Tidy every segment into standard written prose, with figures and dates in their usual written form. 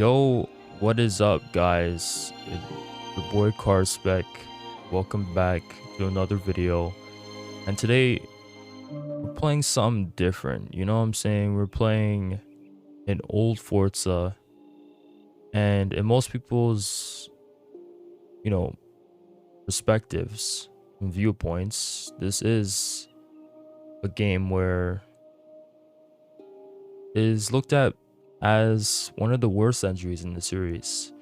Yo, what is up, guys? It's your boy Car Spec. Welcome back to another video. And today we're playing something different. You know what I'm saying? We're playing an old Forza, and in most people's, you know, perspectives and viewpoints, this is a game where it is looked at as one of the worst entries in the series.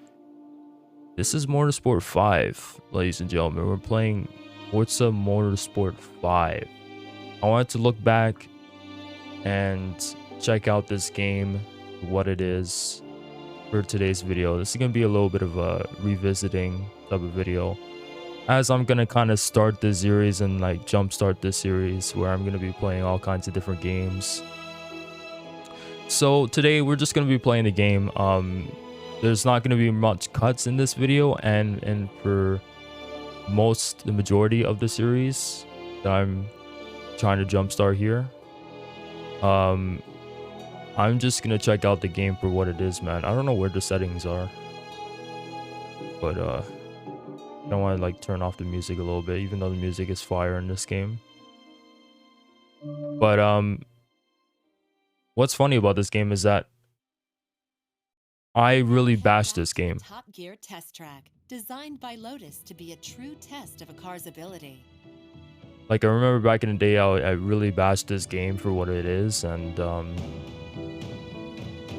This is Motorsport 5, ladies and gentlemen. We're playing Forza Motorsport 5. I wanted to look back and check out this game, what it is, for today's video. This is going to be a little bit of a revisiting type of video, as I'm going to kind of start this series and like jumpstart this series where I'm going to be playing all kinds of different games. So today we're just going to be playing the game. There's not going to be much cuts in this video, and for the majority of the series that I'm trying to jumpstart here, I'm just gonna check out the game for what it is, man. I don't know where the settings are, but I don't want to like turn off the music a little bit, even though the music is fire in this game. But what's funny about this game is that I really bashed this game. Top Gear test track, designed by Lotus to be a true test of a car's ability. Like, I remember back in the day, I really bashed this game for what it is, and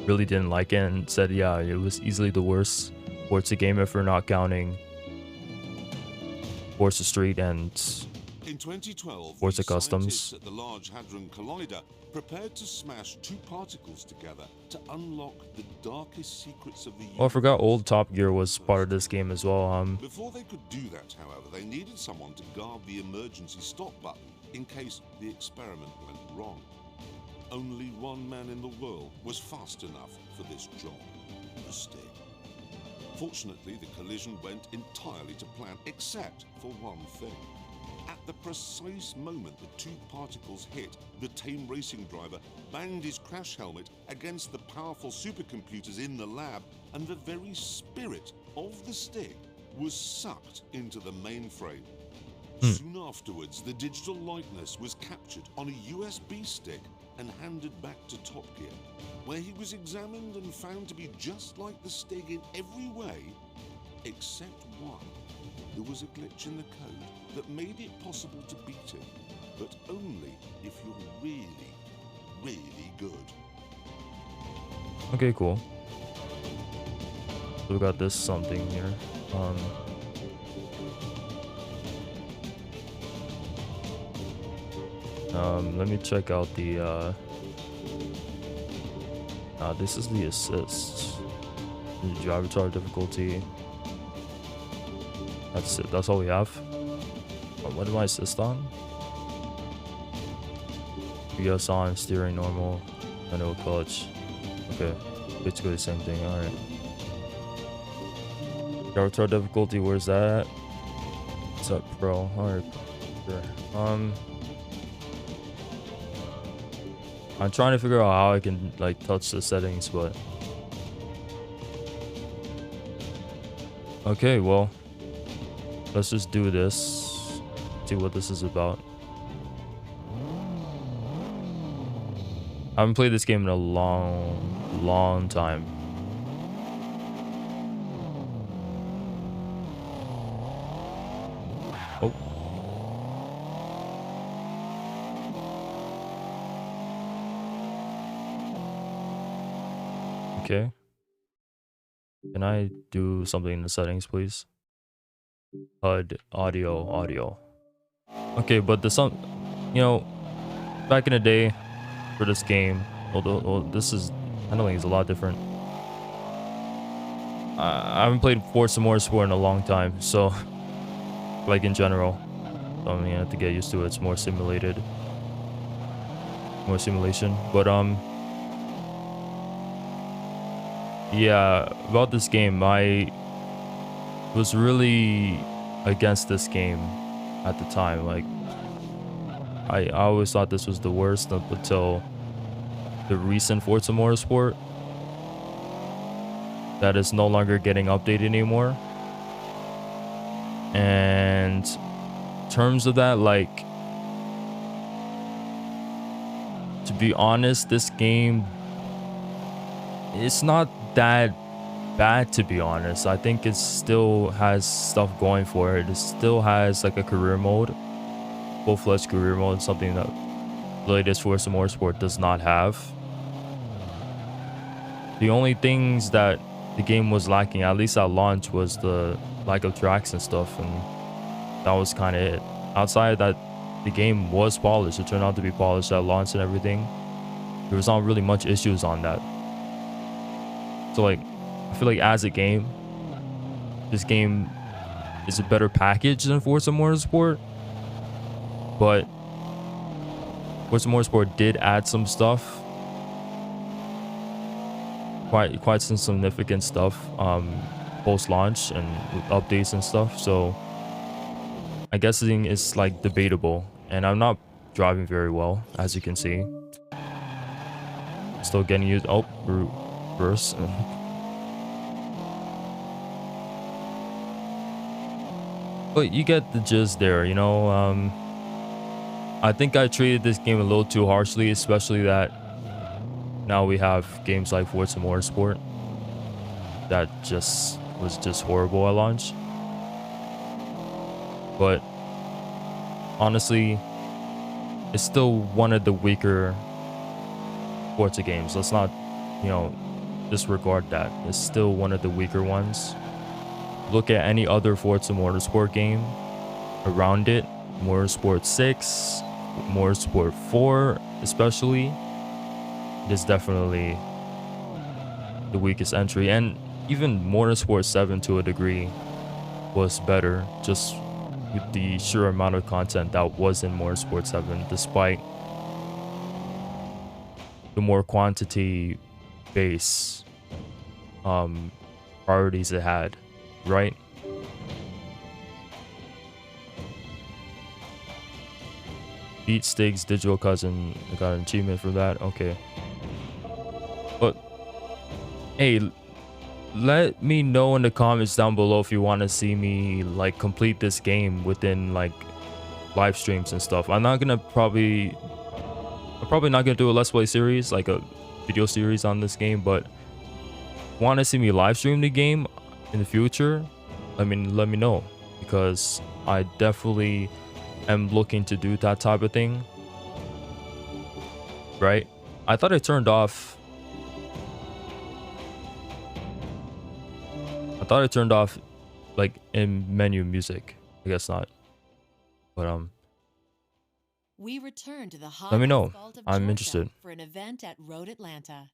really didn't like it, and said, yeah, it was easily the worst Forza game if we're not counting Forza Street and in 2012, Forza the Customs. scientists at the Large Hadron Collider prepared to smash two particles together to unlock the darkest secrets of the universe. Oh, I forgot old Top Gear was part of this game as well. Before they could do that, however, they needed someone to guard the emergency stop button in case the experiment went wrong. Only one man in the world was fast enough for this job: the stick. Fortunately, the collision went entirely to plan, except for one thing. At the precise moment the two particles hit, the tame racing driver banged his crash helmet against the powerful supercomputers in the lab, and the very spirit of the stick was sucked into the mainframe. Soon afterwards, the digital likeness was captured on a USB stick and handed back to Top Gear, where he was examined and found to be just like the stick in every way, except one. There was a glitch in the code that made it possible to beat him, but only if you're really, really good. Okay, cool. So we got this something here. Let me check out the this is the assist. The driver chart difficulty. That's it. That's all we have. What am I assist on? BS on, steering normal, manual clutch. Okay, basically the same thing. All right. Driver chart difficulty. Where's that? What's up, pro? All right. Sure. I'm trying to figure out how I can like touch the settings, but okay, well, let's just do this. See what this is about. I haven't played this game in a long time. Oh. Okay. Can I do something in the settings, please? HUD, audio. Okay, but the some, you know, back in the day for this game, although this is handling is a lot different. I haven't played Forza Motorsport in a long time, so like in general, so I mean, I have to get used to it. It's more simulated, more simulation. But yeah, about this game, I was really against this game at the time. Like, I always thought this was the worst up until the recent Forza Motorsport. that is no longer getting updated anymore. And in terms of that, like, to be honest, this game, it's not that bad, to be honest. I think it still has stuff going for it. It still has like a career mode, full-fledged career mode, something that the latest Forza Motorsport does not have. The only things that the game was lacking, at least at launch, was the lack of tracks and stuff, and that was kind of it. Outside of that, the game was polished. It turned out to be polished at launch and everything. There was not really much issues on that. So like, I feel like as a game, this game is a better package than Forza Motorsport, but Forza Motorsport did add some stuff, quite some significant stuff, post-launch and with updates and stuff. So I guess it's like debatable, and I'm not driving very well, as you can see. Still getting used. Oh, reverse. But you get the gist there, you know. I think I treated this game a little too harshly, especially that now we have games like Forza Motorsport that was just horrible at launch. But honestly, it's still one of the weaker Forza games. Let's not, you know, disregard that. It's still one of the weaker ones. Look at any other Forza Motorsport game around it, Motorsport 6, Motorsport 4 especially, it is definitely the weakest entry. And even Motorsport 7 to a degree was better, just with the sheer amount of content that was in Motorsport 7, despite the more quantity base priorities it had, right? Beat Stig's digital cousin. I got an achievement for that. Okay. But hey, let me know in the comments down below if you want to see me like complete this game within like live streams and stuff. I'm probably not gonna do a let's play series, like a video series on this game, but want to see me live stream the game in the future, let me know, because I definitely am looking to do that type of thing, right? I thought I turned off like in menu music. I guess not, but We return to the hot let me know. asphalt of I'm Georgia interested. for an event at Road Atlanta.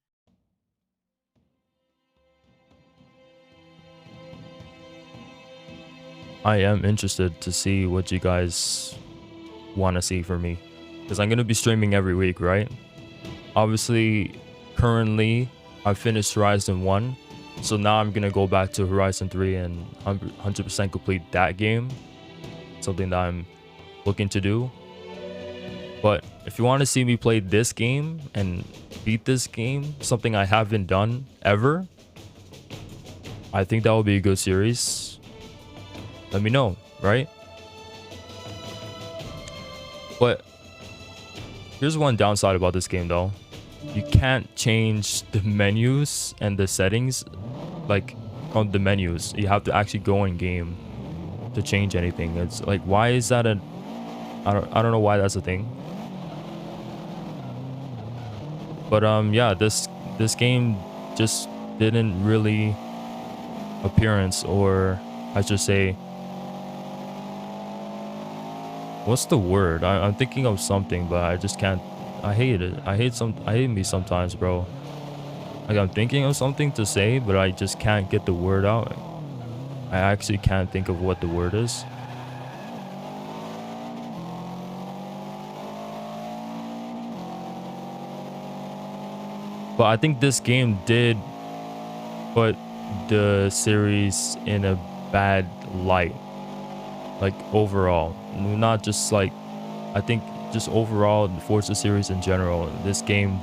I am interested to see what you guys want to see from me, because I'm going to be streaming every week, right? Obviously, currently, I finished Horizon 1, so now I'm going to go back to Horizon 3 and 100% complete that game. Something that I'm looking to do. But if you want to see me play this game and beat this game, something I haven't done ever, I think that would be a good series. Let me know, right? But here's one downside about this game though. You can't change the menus and the settings like on the menus. You have to actually go in game to change anything. It's like, why is that I don't know why that's a thing. But yeah, this game just didn't really appearance, or I should say, what's the word? I'm thinking of something, but I just can't. I hate it. I hate me sometimes, bro. Like, I'm thinking of something to say, but I just can't get the word out. I actually can't think of what the word is. But I think this game did put the series in a bad light. Like, overall. Not just like, I think just overall, the Forza series in general, this game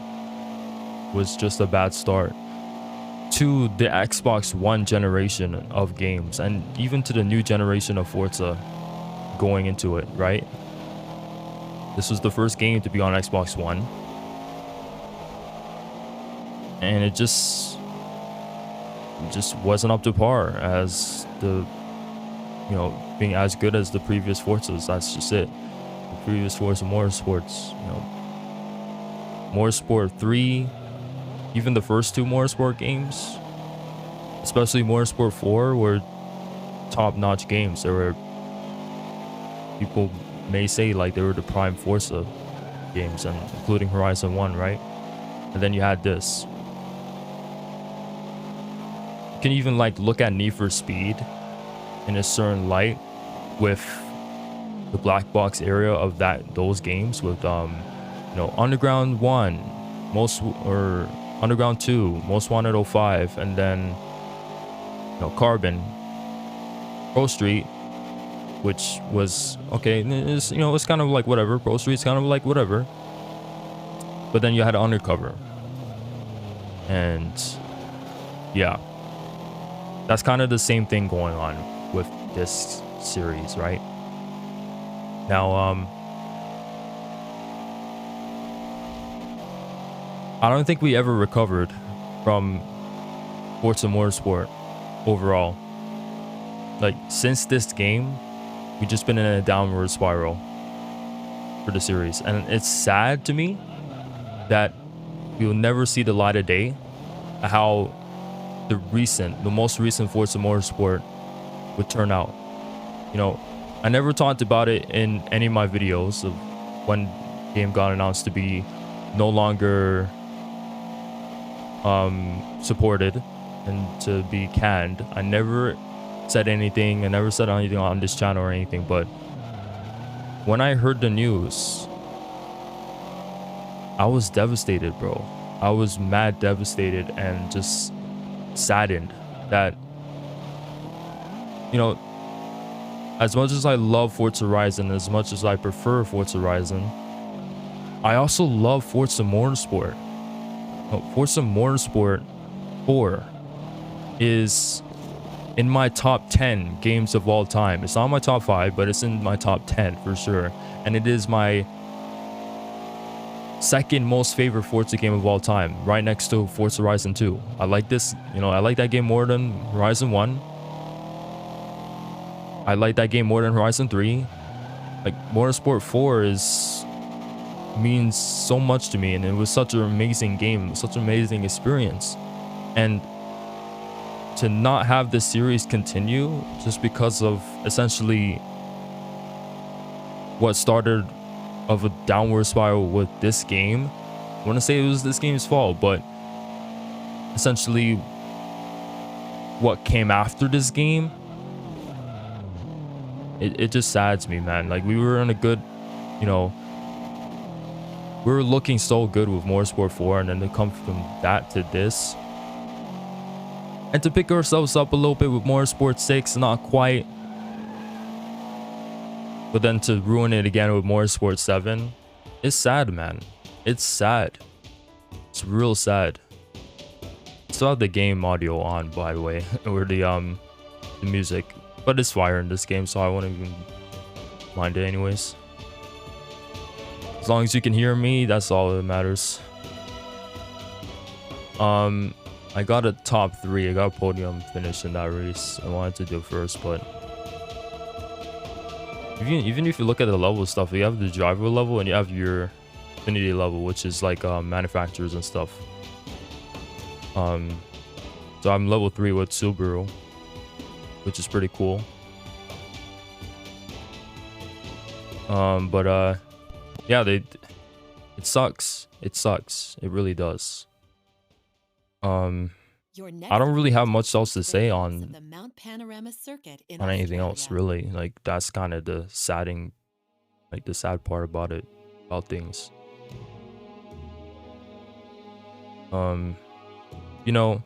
was just a bad start to the Xbox One generation of games, and even to the new generation of Forza going into it, right? This was the first game to be on Xbox One, and it just wasn't up to par as the, you know, being as good as the previous Forzas. That's just it. The previous Forza Motorsports, you know, Motorsport 3, even the first two Motorsport games, especially Motorsport 4, were top-notch games. There were, people may say like they were the prime Forza games, and including Horizon 1, right? And then you had this. You can even like look at Need for Speed in a certain light with the black box area of those games, with you know, Underground 1, or Underground 2, Most Wanted 05, and then, you know, Carbon, Pro Street, which was okay. It's, you know, it's kind of like whatever. Pro Street's kind of like whatever. But then you had Undercover, and yeah, that's kind of the same thing going on with this series, right? Now, I don't think we ever recovered from Forza Motorsport overall. Like, since this game, we've just been in a downward spiral for the series, and it's sad to me that we'll never see the light of day how the most recent Forza Motorsport would turn out. You know, I never talked about it in any of my videos of when the game got announced to be no longer supported and to be canned. I never said anything. I never said anything on this channel or anything, but when I heard the news, I was devastated, bro. I was mad devastated and just saddened that, you know, as much as I love Forza Horizon, as much as I prefer Forza Horizon, I also love Forza Motorsport. Forza Motorsport 4 is in my top 10 games of all time. It's not my top 5, but it's in my top 10 for sure. And it is my second most favorite Forza game of all time, right next to Forza Horizon 2. I like this, you know, I like that game more than Horizon 1. I like that game more than Horizon 3. Like, Motorsport 4 means so much to me, and it was such an amazing game, such an amazing experience. And to not have the series continue just because of essentially what started of a downward spiral with this game. I want to say it was this game's fault, but essentially what came after this game, it just saddens me, man. Like, we were in a good, you know, we were looking so good with Motorsport 4, and then to come from that to this, and to pick ourselves up a little bit with Motorsport 6, not quite, but then to ruin it again with Motorsport 7, it's sad, man. It's sad. It's real sad. Still have the game audio on, by the way, or the music, but it's fire in this game, so I won't even mind it anyways. As long as you can hear me, that's all that matters. I got a top 3. I got a podium finish in that race. I wanted to do first, but even if you look at the level stuff, you have the driver level and you have your affinity level, which is like manufacturers and stuff. So I'm level 3 with Subaru, which is pretty cool. But yeah, it sucks. It sucks. It really does. I don't really have much else to say on anything else, really. Like, that's kind of the sad part about it, about things. You know,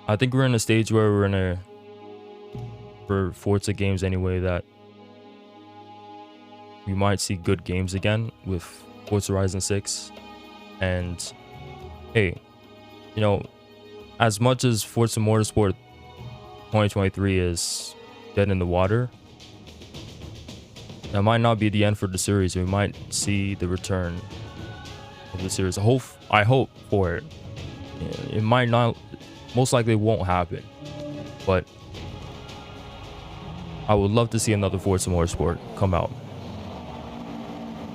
I think we're in a stage where we're for Forza games anyway, that we might see good games again with Forza Horizon 6. And hey, you know, as much as Forza Motorsport 2023 is dead in the water, that might not be the end for the series. We might see the return of the series. I hope for it. It might not, most likely won't happen, but I would love to see another Forza Motorsport come out.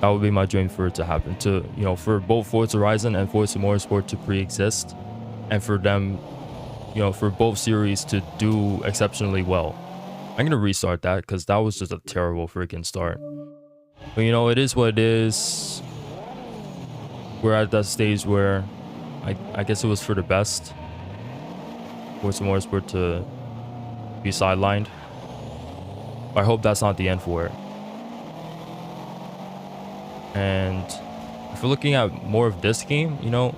That would be my dream for it to happen. To, you know, for both Forza Horizon and Forza Motorsport to pre-exist, and for them, you know, for both series to do exceptionally well. I'm gonna restart that because that was just a terrible freaking start. But you know, it is what it is. We're at that stage where I guess it was for the best Forza Motorsport to be sidelined. I hope that's not the end for it. And if we're looking at more of this game, you know,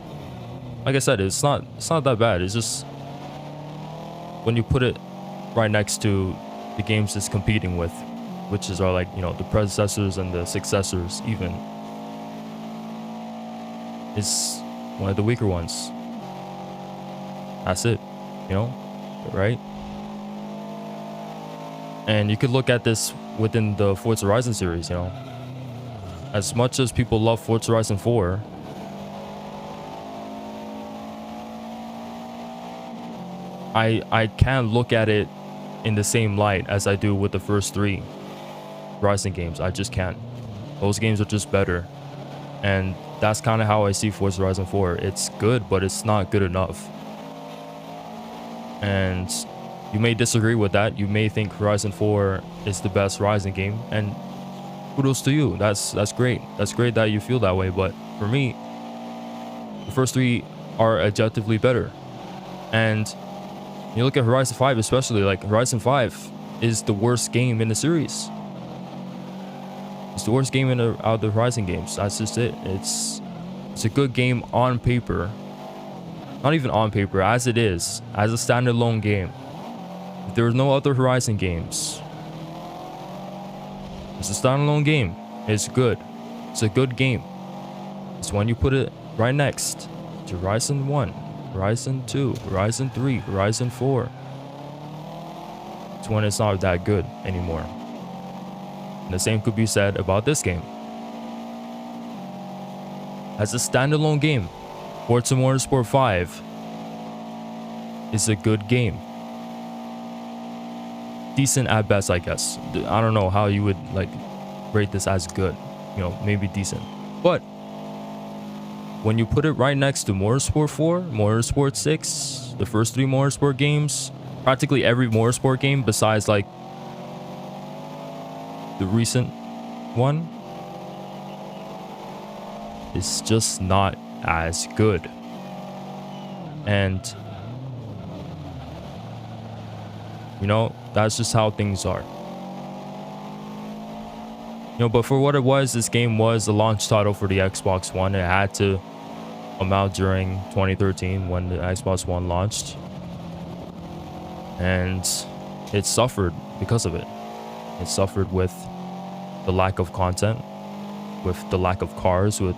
like I said, it's not that bad. It's just when you put it right next to the games it's competing with, which are like, you know, the predecessors and the successors even, it's one of the weaker ones. That's it, you know, right? And you could look at this within the Forza Horizon series, you know. As much as people love Forza Horizon 4, I can't look at it in the same light as I do with the first 3 Horizon games. I just can't. Those games are just better. And that's kind of how I see Forza Horizon 4. It's good, but it's not good enough. And you may disagree with that. You may think Horizon 4 is the best Horizon game, and kudos to you. That's great. That's great that you feel that way. But for me, the first 3 are objectively better. And you look at Horizon 5 especially, like Horizon 5 is the worst game in the series. It's the worst game out of the Horizon games. That's just it. It's a good game on paper. Not even on paper, as it is, as a standalone game. If there are no other Horizon games, it's a standalone game. It's good. It's a good game. It's when you put it right next to Horizon 1, Horizon 2, Horizon 3, Horizon 4. It's when it's not that good anymore. And the same could be said about this game. As a standalone game, Forza Motorsport 5 is a good game. Decent at best, I guess. I don't know how you would like rate this as good. You know, maybe decent. But when you put it right next to Motorsport 4, Motorsport 6, the first 3 Motorsport games, practically every Motorsport game besides like the recent one, it's just not as good. And you know, that's just how things are. You know, but for what it was, this game was a launch title for the Xbox One. It had to come out during 2013 when the Xbox One launched. And it suffered because of it. It suffered with the lack of content, with the lack of cars, with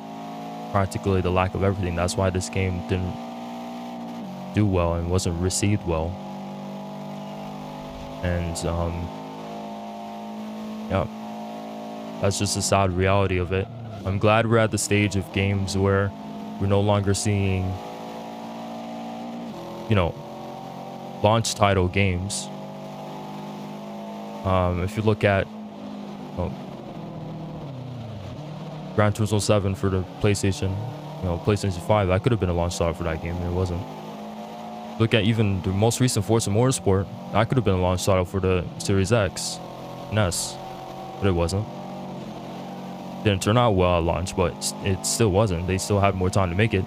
practically the lack of everything. That's why this game didn't do well and wasn't received well. And yeah, that's just a sad reality of it. I'm glad we're at the stage of games where we're no longer seeing, you know, launch title games. If you look at Gran Turismo 7 for the PlayStation, you know, PlayStation 5, that could have been a launch title for that game, and it wasn't. Look at even the most recent Forza Motorsport, that could have been a launch title for the Series X and S, but it wasn't. Didn't turn out well at launch, but it still wasn't. They still had more time to make it.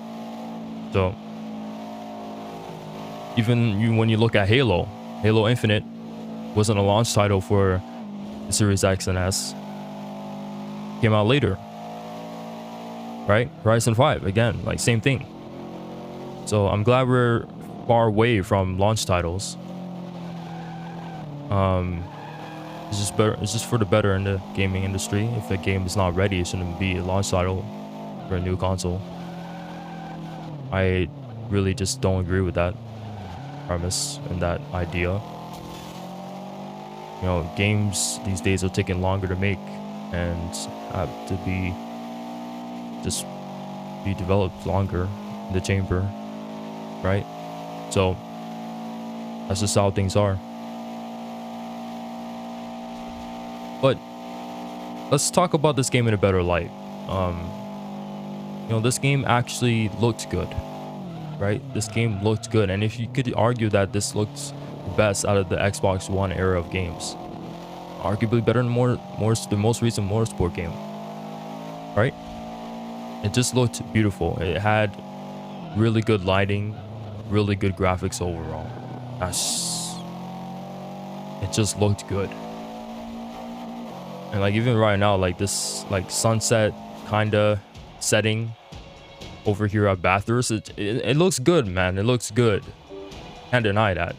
So even when you look at Halo Infinite wasn't a launch title for the Series X and S. Came out later, right? Horizon 5 again, like same thing. So I'm glad we're far away from launch titles. It's just better. It's just for the better in the gaming industry. If a game is not ready, it shouldn't be a launch title for a new console. I really just don't agree with that. premise and that idea. You know, games these days are taking longer to make and have to be just be developed longer in the chamber, right? So that's just how things are. But let's talk about this game in a better light. You know, this game actually looked good, right? This game looked good, and if you could argue that this looked the best out of the Xbox One era of games, arguably better than the most recent motorsport game, right? It just looked beautiful. It had really good lighting, really good graphics overall. It just looked good. And like even right now, like this like sunset kinda setting over here at Bathurst, it looks good, man. It looks good. Can't deny that.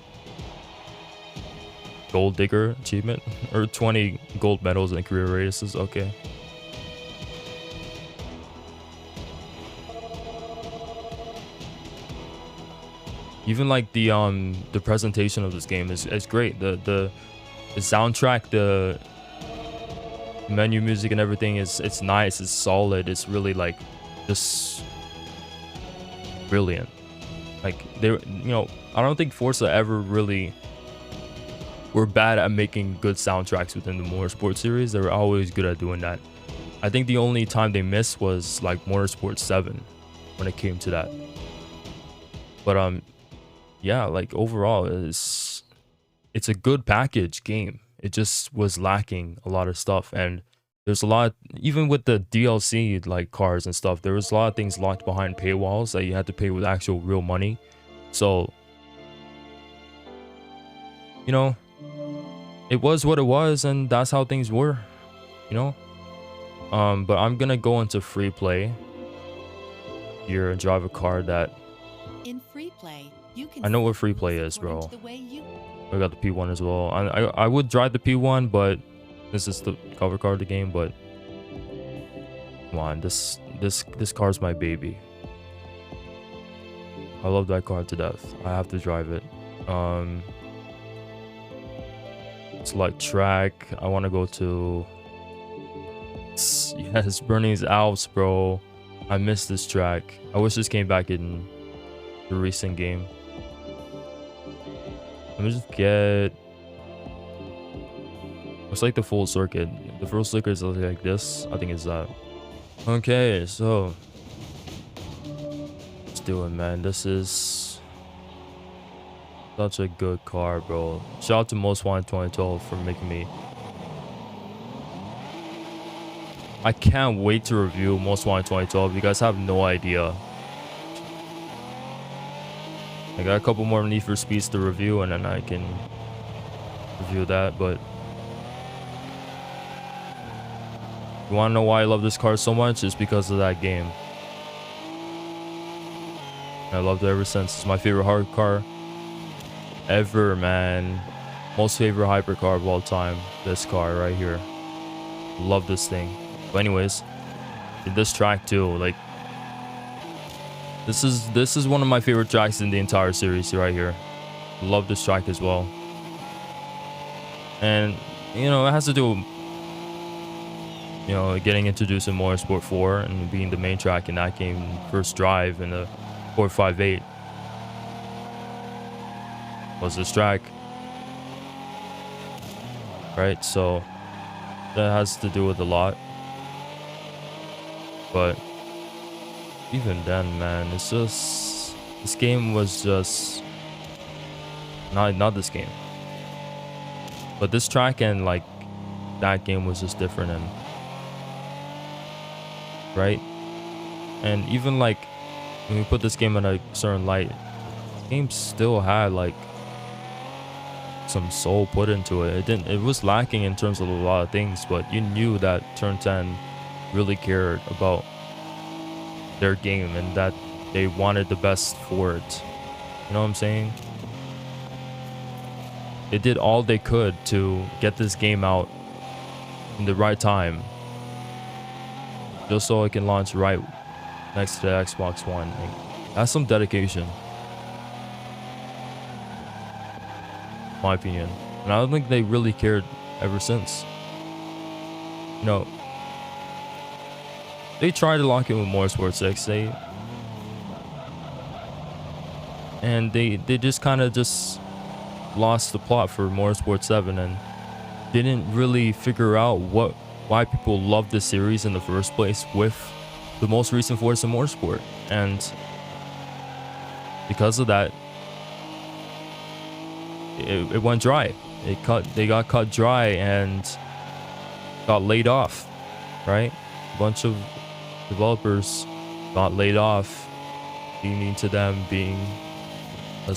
Gold digger achievement or 20 gold medals in career races. Okay. Even like the presentation of this game is great. The soundtrack, the menu music and everything it's nice, it's solid, it's really like just brilliant. Like you know, I don't think Forza ever really were bad at making good soundtracks within the Motorsport series. They were always good at doing that. I think the only time they missed was like Motorsport 7 when it came to that. But yeah, like overall it's a good package game. It just was lacking a lot of stuff, and there's a lot, even with the DLC like cars and stuff, there was a lot of things locked behind paywalls that you had to pay with actual real money. So you know, it was what it was, and that's how things were, you know. But I'm gonna go into free play here and drive a car that In free play, you can I know what free play is, according bro. to the way you I got the P1 as well. I would drive the P1, but this is the cover car of the game. But come on, this car's my baby. I love that car to death. I have to drive it. Select track. I want to go to yes, Bernese Alps, bro. I missed this track. I wish this came back in the recent game. Let me just get... It's like the full circuit. The full circuit is like this. I think it's that. Okay, so... let's do it, man. This is... such a good car, bro. Shout out to Most Wanted 2012 for making me... I can't wait to review Most Wanted 2012. You guys have no idea. I got a couple more Need for Speeds to review, and then I can review that. But you want to know why I love this car so much? It's because of that game. I loved it ever since. It's my favorite hard car ever, man. Most favorite hypercar of all time. This car right here. Love this thing. But anyways, in this track too, like this is one of my favorite tracks in the entire series right here. Love this track as well. And you know, it has to do with, you know, getting introduced in Motorsport 4 and being the main track in that game, first drive in the 458 was this track, right? So that has to do with a lot. But even then, man, it's just, this game was just not this game, but this track and like that game was just different, and right. And even like when we put this game in a certain light, the game still had like some soul put into it. It was lacking in terms of a lot of things, but you knew that Turn 10 really cared about their game and that they wanted the best for it. You know what I'm saying? They did all they could to get this game out in the right time, just so it can launch right next to the Xbox One. Like, that's some dedication. my opinion. And I don't think they really cared ever since. You know, they tried to lock in with Motorsport 6. They just kind of just lost the plot for Motorsport 7 and didn't really figure out why people love this series in the first place with the most recent Forza Motorsport. And because of that, it went dry. They got cut dry and got laid off, right? A bunch of developers got laid off, leading to them being a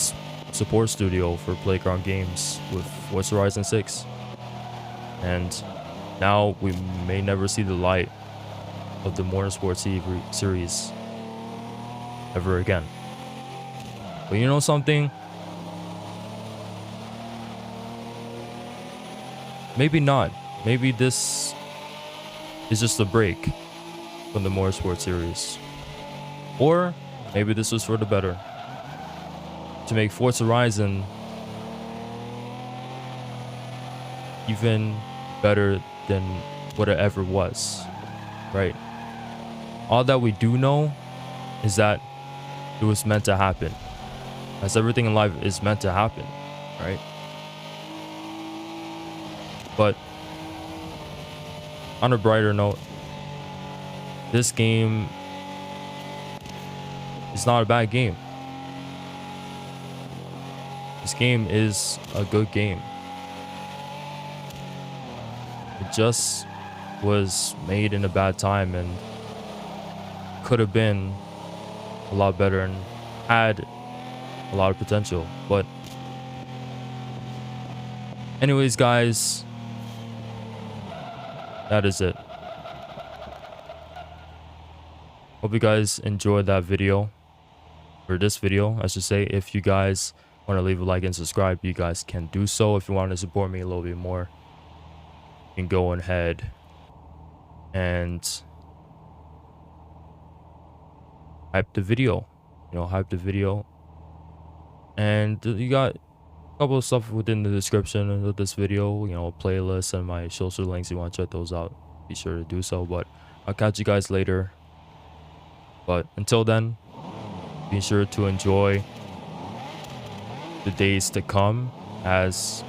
support studio for Playground Games with Forza Horizon 6. And now we may never see the light of the Motorsport series ever again. But you know something? Maybe not. Maybe this is just a break from the Motorsport series. Or maybe this was for the better. To make Forza Horizon even better than what it ever was, right? All that we do know is that it was meant to happen, as everything in life is meant to happen, right? But on a brighter note, this game is not a bad game. This game is a good game. It just was made in a bad time and could have been a lot better and had a lot of potential. But anyways, guys, that is it. Hope you guys enjoyed that video, or this video I should say. If you guys want to leave a like and subscribe, you guys can do so. If you want to support me a little bit more, you can go ahead and hype the video, and you got a couple of stuff within the description of this video, playlists and my social links. You want to check those out, be sure to do so. But I'll catch you guys later. But until then, be sure to enjoy the days to come, as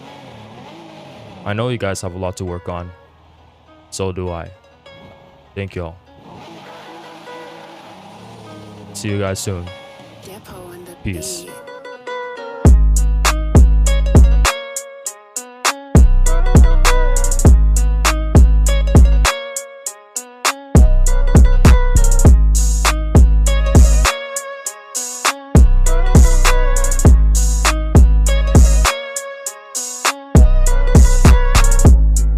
I know you guys have a lot to work on. So do I. Thank y'all. See you guys soon. Peace.